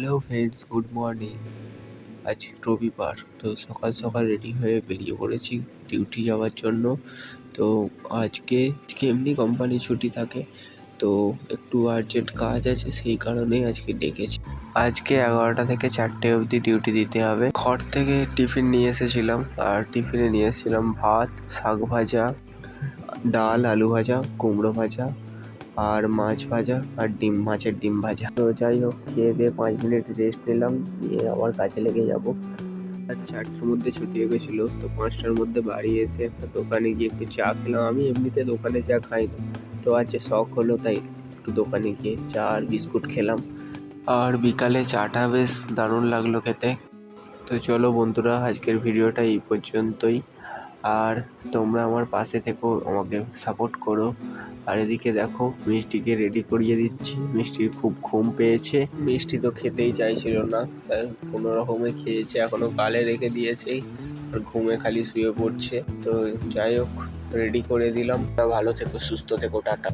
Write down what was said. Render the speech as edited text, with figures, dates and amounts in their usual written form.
Hello friends, good morning. আজ রবিবার, তো সকাল সকাল রেডি হয়ে বেরিয়ে পড়েছি ডিউটি যাওয়ার জন্য। তো আজকে এমনি কোম্পানি ছুটি থাকে, তো একটু আর্জেন্ট কাজ আছে, সেই কারণেই আজকে ডেকেছি। আজকে 11টা থেকে 4টে অবধি ডিউটি দিতে হবে। ঘর থেকে টিফিন নিয়ে এসেছিলাম, আর টিফিনে নিয়ে এসেছিলাম ভাত, শাক ভাজা, ডাল, আলু ভাজা, কুমড়ো ভাজা, আর মাছ ভাজা, আর মাছের ডিম ভাজা। তো যাই হোক, খেয়ে দিয়ে 5 মিনিট রেস্ট নিলাম, নিয়ে আবার কাজে লেগে যাব। আর 4টার মধ্যে ছুটি হয়ে গেছিলো, তো 5টার মধ্যে বাড়ি এসে একটা দোকানে গিয়ে একটু চা খেলাম। আমি এমনিতে দোকানে চা খাই না, তো আজ শখ হলো তাই একটু দোকানে গিয়ে চা আর বিস্কুট খেলাম। আর বিকালে চাটা বেশ দারুণ লাগলো খেতে। তো চলো বন্ধুরা, আজকের ভিডিওটা এই পর্যন্তই। আর তোমরা আমার পাশে থেকো, আমাকে সাপোর্ট করো। আর এদিকে দেখো, মিষ্টিকে রেডি করিয়ে দিচ্ছি। মিষ্টির খুব ঘুম পেয়েছে, মিষ্টি তো খেতেই চাইছিল না, তাই কোনো রকমে খেয়েছে, এখনো গালে রেখে দিয়েছে, আর ঘুমে খালি শুয়ে পড়ছে। তো যাই হোক, রেডি করে দিলাম। ভালো থেকো, সুস্থ থেকো, টাটা।